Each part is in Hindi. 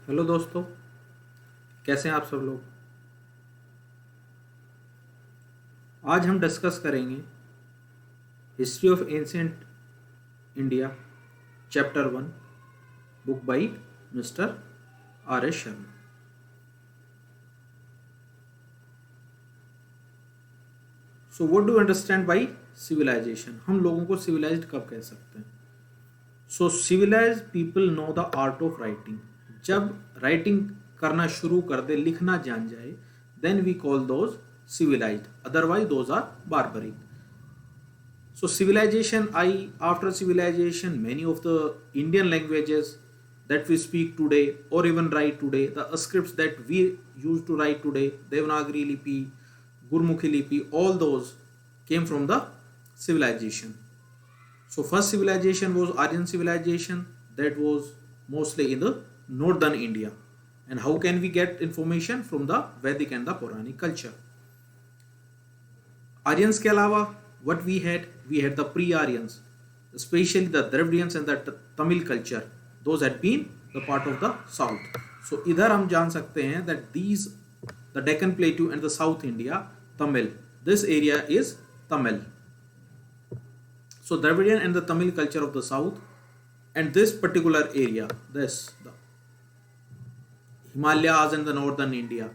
हेलो दोस्तों, कैसे हैं आप सब लोग। आज हम डिस्कस करेंगे history of ancient India chapter 1, book by mister R S Sharma. So what do understand by civilization? हम लोगों को सिविलाइज्ड कब कह सकते हैं? So civilized people know the art of writing. जब राइटिंग करना शुरू कर दे, लिखना जान जाए, then we call those civilized, otherwise those are barbaric. So civilization, after civilization, many of the Indian languages that we speak today or even write today, the scripts that we use to write today, Devanagari lipi, Gurmukhi lipi, all those came from the civilization. So first civilization was Aryan civilization, that was mostly in the northern India. And how can we get information? From the Vedic and the Puranic culture. Aryans के अलावा what we had the pre-Aryans, especially the Dravidians and the Tamil culture. Those had been the part of the south. So इधर हम जान सकते हैं that these, the Deccan Plateau and the South India, Tamil, this area is Tamil. So Dravidian and the Tamil culture of the south, and this particular area, the Himalayas and the northern India,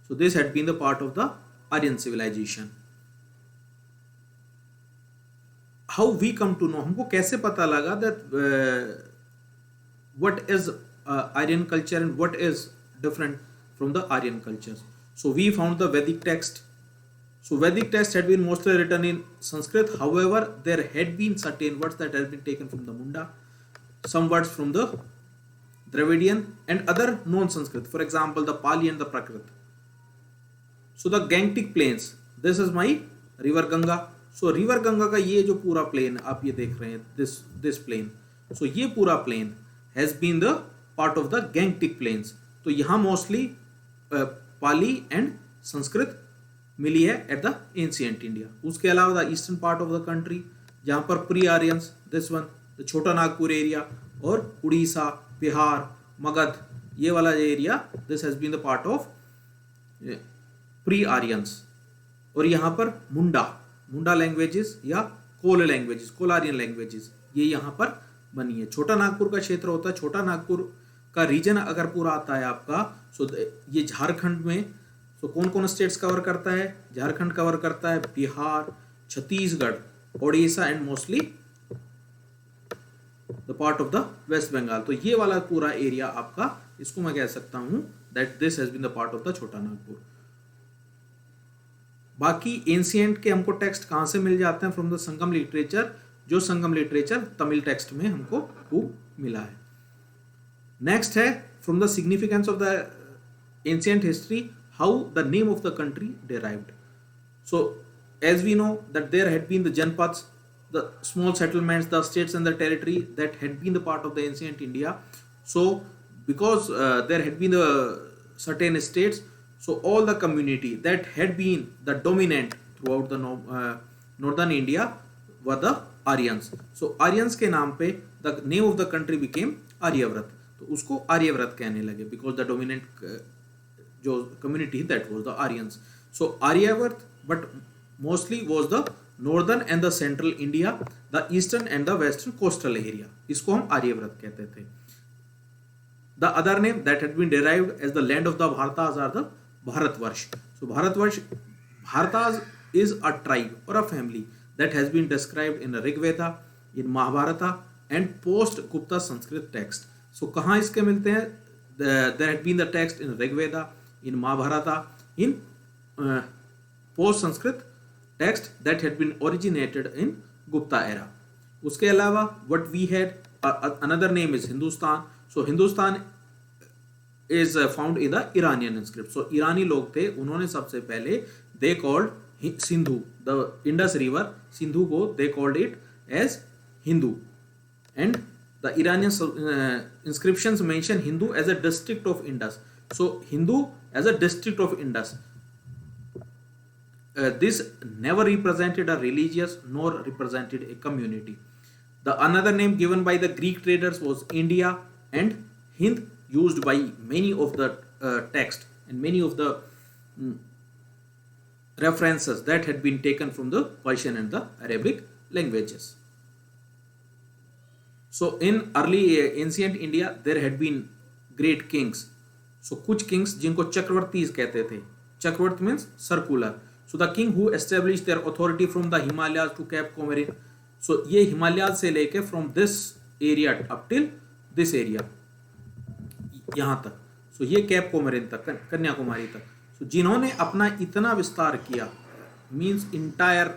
so this had been the part of the Aryan civilization. How we come to know, हमको कैसे पता लगा that what is Aryan culture and what is different from the Aryan cultures? So we found the Vedic text. So Vedic text had been mostly written in Sanskrit. However, there had been certain words that had been taken from the Munda, some words from the Dravidian and other non-Sanskrit. For example, the Pali and the Prakrit. So the Gangetic plains, this is my river Ganga. So river Ganga का ये जो पूरा प्लेन आप ये देख रहे हैं, दिस प्लेन, सो ये पूरा plain has been the part of the Gangetic plains. तो यहाँ मोस्टली पाली एंड संस्कृत मिली है एट द एंशिएंट इंडिया. उसके अलावा the eastern part of the country जहाँ पर pre Aryans, this one the Chota Nagpur area, और उड़ीसा, बिहार, मगध, ये वाला area, this has been the part of pre Aryans. और यहाँ पर मुंडा लैंग्वेजेस या कोल लैंग्वेजेस, कोलारियन लैंग्वेजेस, ये यहाँ पर बनी है. छोटा नागपुर का क्षेत्र होता है. छोटा नागपुर का रीजन अगर पूरा आता है आपका, सो ये झारखंड में, सो कौन कौन स्टेट्स कवर करता है? झारखंड कवर करता है, Bihar, Chhattisgarh, Odisha and mostly the part of the West Bengal. तो ये वाला पूरा एरिया आपका, इसको मैं कह सकता हूँ that this has been the part of the Chota Nagpur. बाकी एंशिएंट के हमको टेक्स्ट कहाँ से मिल जाते हैं? फ्रॉम द संगम लिटरेचर, जो संगम लिटरेचर तमिल टेक्स्ट में हमको वो मिला है. नेक्स्ट है from the significance of the ancient history, how the name of the country derived. So as we know that there had been the janapads, the small settlements, the states and the territory that had been the part of the ancient India. So because there had been the certain states, so all the community that had been the dominant throughout the northern India were the Aryans. So Aryans के नाम पे the name of the country became Aryavrat. तो उसको आर्यव्रत कहने लगे because the dominant जो community that was the Aryans. So Aryavrat, but mostly was the northern and the central India, the eastern and the western coastal area. इसको हम आर्यव्रत कहते थे. The other name that had been derived as the land of the Bharatas are the Bharatvarsh. So Bharatas is a tribe or a family that has been described in Rig Veda, in Mahabharata and post Gupta Sanskrit text. So कहाँ इसके मिलते हैं? There had been the text in Rig Veda, in Mahabharata, in post Sanskrit text that had been originated in Gupta era. उसके अलावा what we had, another name is Hindustan. So Hindustan is found in the Iranian script. So ईरानी लोग थे, उन्होंने सबसे पहले they called Sindhu, the Indus river, Sindhu को they called it as Hindu, and the Iranian inscriptions mention Hindu as a district of Indus. So Hindu as a district of Indus. This never represented a religious nor represented a community. The another name given by the Greek traders was India and Hind used by many of the text and many of the references that had been taken from the Persian and the Arabic languages. So in early ancient India there had been great kings. So कुछ kings जिनको चक्रवर्ती कहते थे. Chakravarti means circular. So the king who established their authority from the Himalayas to Cape Comorin. So ये हिमालय से लेके from this area up till this area यहाँ तक. So ये कैप कोमरिन तक, कन्याकुमारी तक. So जिन्होंने अपना इतना विस्तार किया, means entire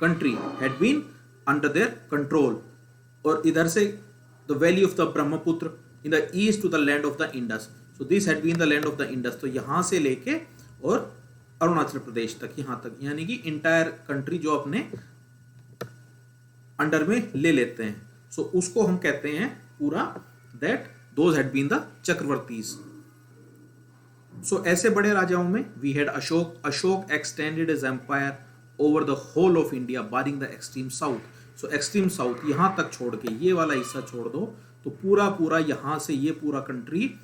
country had been under their control. और इधर से the valley of the Brahmaputra in the east to the land of the Indus. So this had been the land of the Indus. तो यहाँ से लेके और अरुणाचल प्रदेश तक, यहाँ तक, यानी कि इंटायर कंट्री जो अपने अंडर में ले लेते हैं. सो उसको हम कहते हैं पूरा that those had been the chakravartis. So ऐसे बड़े राजाओं में we had Ashok. Ashok extended his empire over the whole of India barring the extreme south. So extreme south यहाँ तक छोड़ के, ये वाला हिस्सा छोड़ दो तो पूरा यहाँ से ये पूरा कंट्री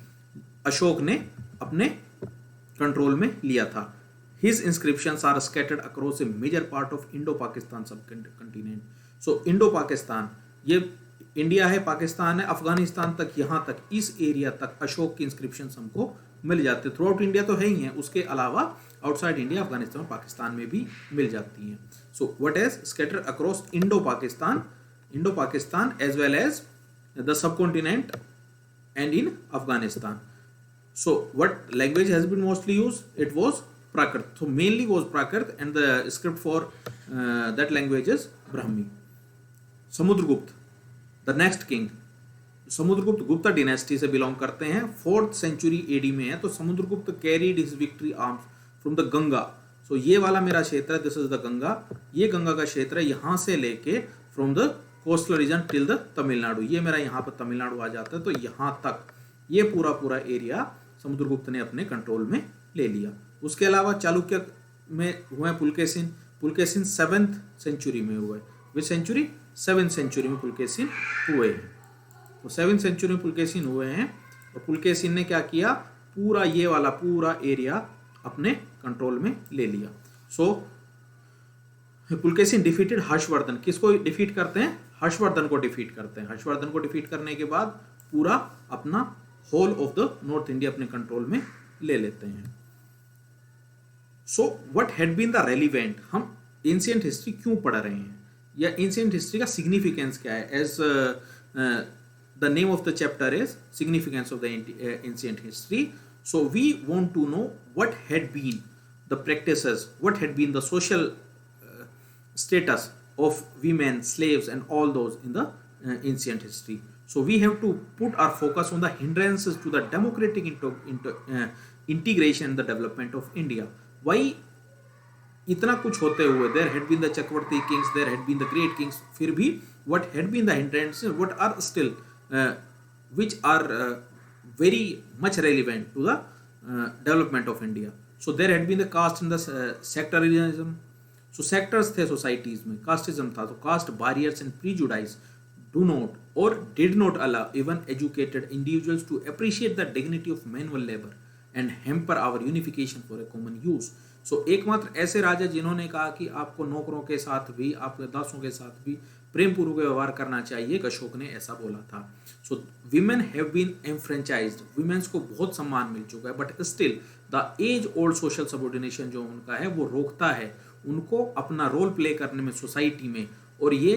अशोक ने अपने कंट्रोल में लिया था. His inscriptions are scattered across a major part of Indo-Pakistan subcontinent. So Indo-Pakistan, ये इंडिया है, पाकिस्तान है, अफगानिस्तान तक, यहाँ तक, इस एरिया तक अशोक की इंस्क्रिप्शंस हमको मिल जाते. थ्रू आउट इंडिया तो है ही है, उसके अलावा आउटसाइड इंडिया, अफगानिस्तान, पाकिस्तान में भी मिल जाती हैं. So what is scattered across Indo-Pakistan as well as the subcontinent and in Afghanistan. So what language has been mostly used? It was Prakrit. So mainly was Prakrit, and the script for that language is Brahmi. Samudragupta, the next king. Samudragupta Gupta dynasty से बिलोंग करते हैं, 4th century AD में है. तो Samudragupta carried his victory arms from the Ganga. So ये वाला मेरा क्षेत्र है, दिस इज द गंगा. ये गंगा का क्षेत्र है, यहाँ से लेके from the coastal region till the Tamil Nadu. ये मेरा यहाँ पर तमिलनाडु आ जाता है. तो यहाँ तक ये पूरा एरिया समुद्रगुप्त ने अपने कंट्रोल में ले लिया. उसके अलावा चालुक्य में हुए पुलकेशिन. पुलकेशिन 7th century में हुए. विच सेंचुरी? 7th century में पुलकेशिन हुए हैं. तो 7th century में पुलकेशिन हुए हैं. और पुलकेशिन ने क्या किया? पूरा ये वाला पूरा एरिया अपने कंट्रोल में ले लिया. सो पुलकेशिन डिफीटेड हर्षवर्धन. किसको डिफीट करते हैं? हर्षवर्धन को डिफीट करते हैं. हर्षवर्धन को डिफीट करने के बाद पूरा अपना whole of the North India अपने कंट्रोल में ले लेते हैं. So what had been the relevant. हम एंशिएंट हिस्ट्री क्यों पढ़ रहे हैं, या एंशिएंट हिस्ट्री का सिग्निफिकेंस क्या है? As the name of the chapter is significance of the ancient history. So we want to know what had been the practices, what had been the social status of women, slaves and all those in the ancient history. So we have to put our focus on the hindrances to the democratic integration and the development of India. Why इतना कुछ होते हुए, there had been the Chakravarti kings, there had been the great kings, फिर भी what had been the hindrances, what are still which are very much relevant to the development of India. So there had been the caste and the sectarianism. So sectors थे सोसाइटीज में, कास्टिज्म था. तो cast barriers and prejudice do not or did not allow even educated individuals to appreciate the dignity of manual labor and hamper our unification for a common use. So एकमात्र ऐसे राजा जिन्होंने कहा कि आपको नौकरों के साथ भी, आपके दासों के साथ भी प्रेम पूर्वक व्यवहार करना चाहिए, अशोक ने ऐसा बोला था. So women have been enfranchised. Womens को बहुत सम्मान मिल चुका है, but still the age old social subordination जो उनका है वो रोकता है उनको अपना रोल प्ले करने में सोसाइटी में. और ये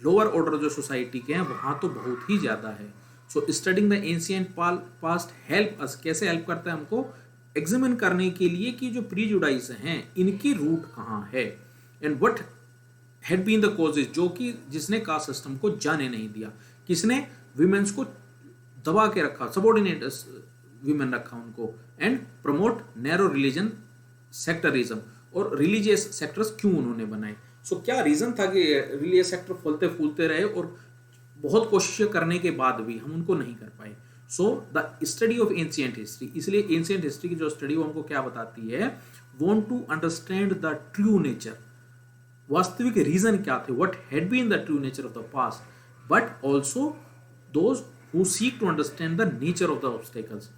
लोअर ऑर्डर जो सोसाइटी के हैं वहाँ तो बहुत ही ज़्यादा है. सो studying the ancient past help us. कैसे हेल्प करता है हमको? एग्जामिन करने के लिए कि जो प्रीजुडाइज हैं इनकी रूट कहाँ है, and what had been the causes, जो कि जिसने कास्ट सिस्टम को जाने नहीं दिया, किसने विमेन्स को दबा के रखा, सबऑर्डिनेट विमेन रखा उनको, एंड प्रमोट नैरो रिलीजन सेक्टरिज्म. और रिलीजियस सेक्टर्स क्यों उन्होंने बनाए? सो क्या रीजन था कि रिलीजियस सेक्टर फूलते फूलते रहे और बहुत कोशिश करने के बाद भी हम उनको नहीं कर पाए? So the study of ancient history, इसलिए एंशिएंट हिस्ट्री की जो स्टडी वो हमको क्या बताती है? Want to understand the true nature, वास्तविक रीजन क्या थे, what had been the true nature of the past, but also those who seek to understand the nature of the obstacles.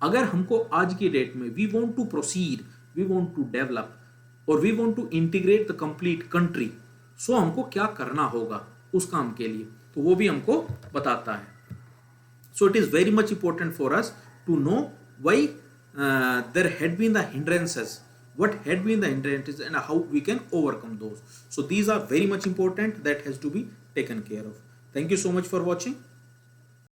अगर हमको आज की डेट में we want to proceed, we want to develop और we want to integrate the complete country, so हमको क्या करना होगा उस काम के लिए, तो वो भी हमको बताता है. So it is very much important for us to know why there had been the hindrances, what had been the hindrances and how we can overcome those. So these are very much important that has to be taken care of. Thank you so much for watching.